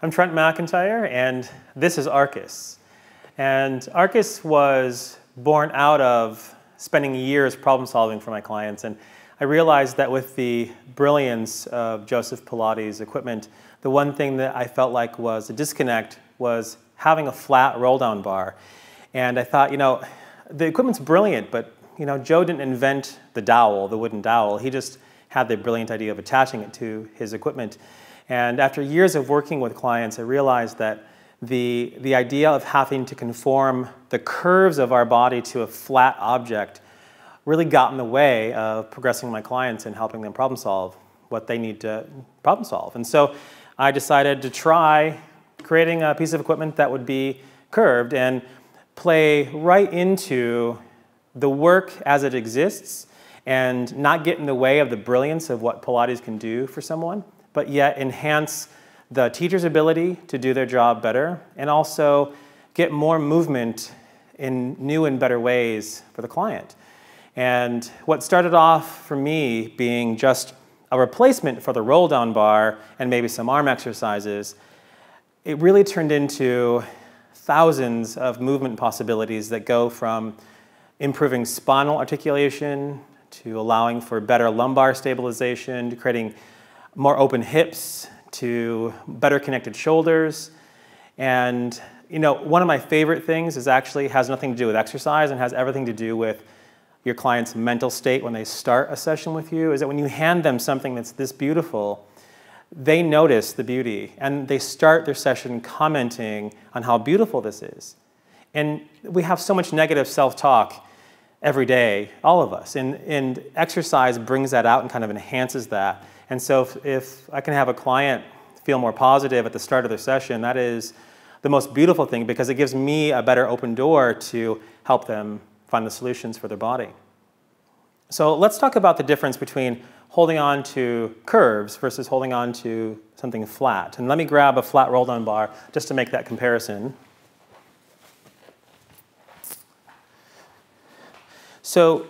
I'm Trent McEntire, and this is Arcus. And Arcus was born out of spending years problem solving for my clients, and I realized that with the brilliance of Joseph Pilates equipment, the one thing that I felt like was a disconnect was having a flat roll-down bar. And I thought, the equipment's brilliant, but Joe didn't invent the dowel, the wooden dowel. He just had the brilliant idea of attaching it to his equipment. And after years of working with clients, I realized that the idea of having to conform the curves of our body to a flat object really got in the way of progressing my clients and helping them problem solve what they need to problem solve. And so I decided to try creating a piece of equipment that would be curved and play right into the work as it exists and not get in the way of the brilliance of what Pilates can do for someone, but yet enhance the teacher's ability to do their job better and also get more movement in new and better ways for the client. And what started off for me being just a replacement for the roll-down bar and maybe some arm exercises, it really turned into thousands of movement possibilities that go from improving spinal articulation to allowing for better lumbar stabilization, to creating more open hips, to better connected shoulders. And one of my favorite things is actually has nothing to do with exercise and has everything to do with your client's mental state when they start a session with you, is that when you hand them something that's this beautiful, they notice the beauty and they start their session commenting on how beautiful this is. And we have so much negative self-talk every day, all of us, and exercise brings that out and kind of enhances that. And so if I can have a client feel more positive at the start of their session, that is the most beautiful thing because it gives me a better open door to help them find the solutions for their body. So let's talk about the difference between holding on to curves versus holding on to something flat. And let me grab a flat roll-down bar just to make that comparison. So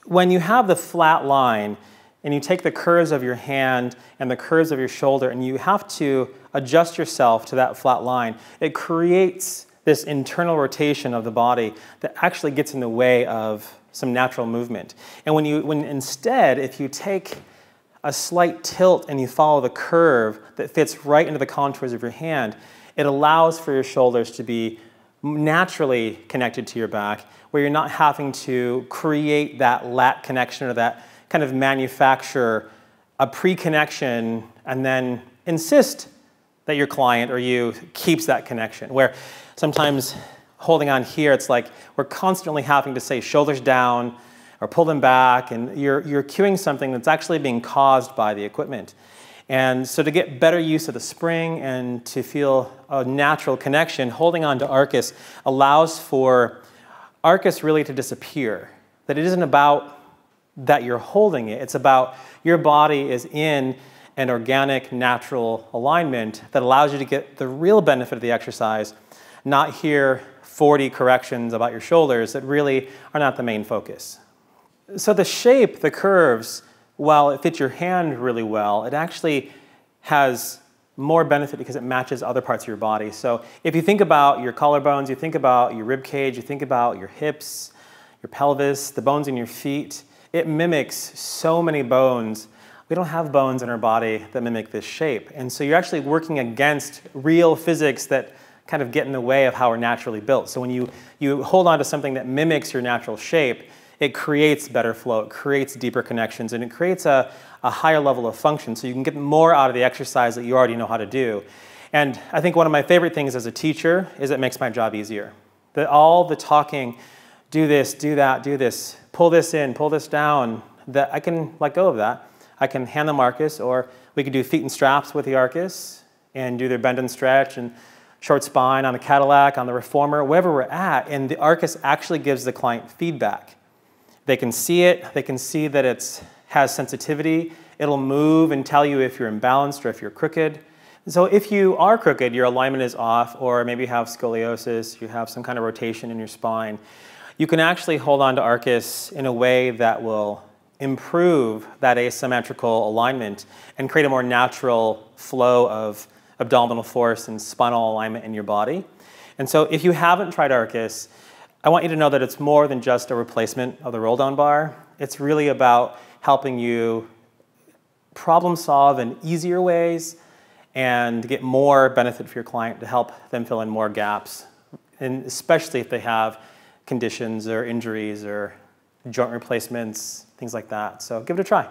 when you have the flat line, and you take the curves of your hand and the curves of your shoulder and you have to adjust yourself to that flat line, it creates this internal rotation of the body that actually gets in the way of some natural movement. And when instead, if you take a slight tilt and you follow the curve that fits right into the contours of your hand, it allows for your shoulders to be naturally connected to your back, where you're not having to create that lat connection or that kind of manufacture a pre-connection and then insist that your client or you keeps that connection. Where sometimes holding on here, it's like we're constantly having to say shoulders down or pull them back, and you're cueing something that's actually being caused by the equipment. And so to get better use of the spring and to feel a natural connection, holding on to Arcus allows for Arcus really to disappear. That it isn't about that you're holding it. It's about your body is in an organic, natural alignment that allows you to get the real benefit of the exercise, not hear 40 corrections about your shoulders that really are not the main focus. So the shape, the curves, while it fits your hand really well, it actually has more benefit because it matches other parts of your body. So if you think about your collarbones, you think about your rib cage, you think about your hips, your pelvis, the bones in your feet, it mimics so many bones. We don't have bones in our body that mimic this shape. And so you're actually working against real physics that kind of get in the way of how we're naturally built. So when you hold on to something that mimics your natural shape, it creates better flow, it creates deeper connections, and it creates a higher level of function so you can get more out of the exercise that you already know how to do. And I think one of my favorite things as a teacher is it makes my job easier. That all the talking, do this, do that, do this, pull this in, pull this down, that I can let go of that. I can hand them Arcus, or we could do feet and straps with the Arcus and do their bend and stretch and short spine on the Cadillac, on the Reformer, wherever we're at, and the Arcus actually gives the client feedback. They can see it, they can see that it has sensitivity, it'll move and tell you if you're imbalanced or if you're crooked. So if you are crooked, your alignment is off, or maybe you have scoliosis, you have some kind of rotation in your spine, you can actually hold on to Arcus in a way that will improve that asymmetrical alignment and create a more natural flow of abdominal force and spinal alignment in your body. And so if you haven't tried Arcus, I want you to know that it's more than just a replacement of the roll-down bar. It's really about helping you problem solve in easier ways and get more benefit for your client to help them fill in more gaps, and especially if they have conditions or injuries or joint replacements, things like that. So give it a try.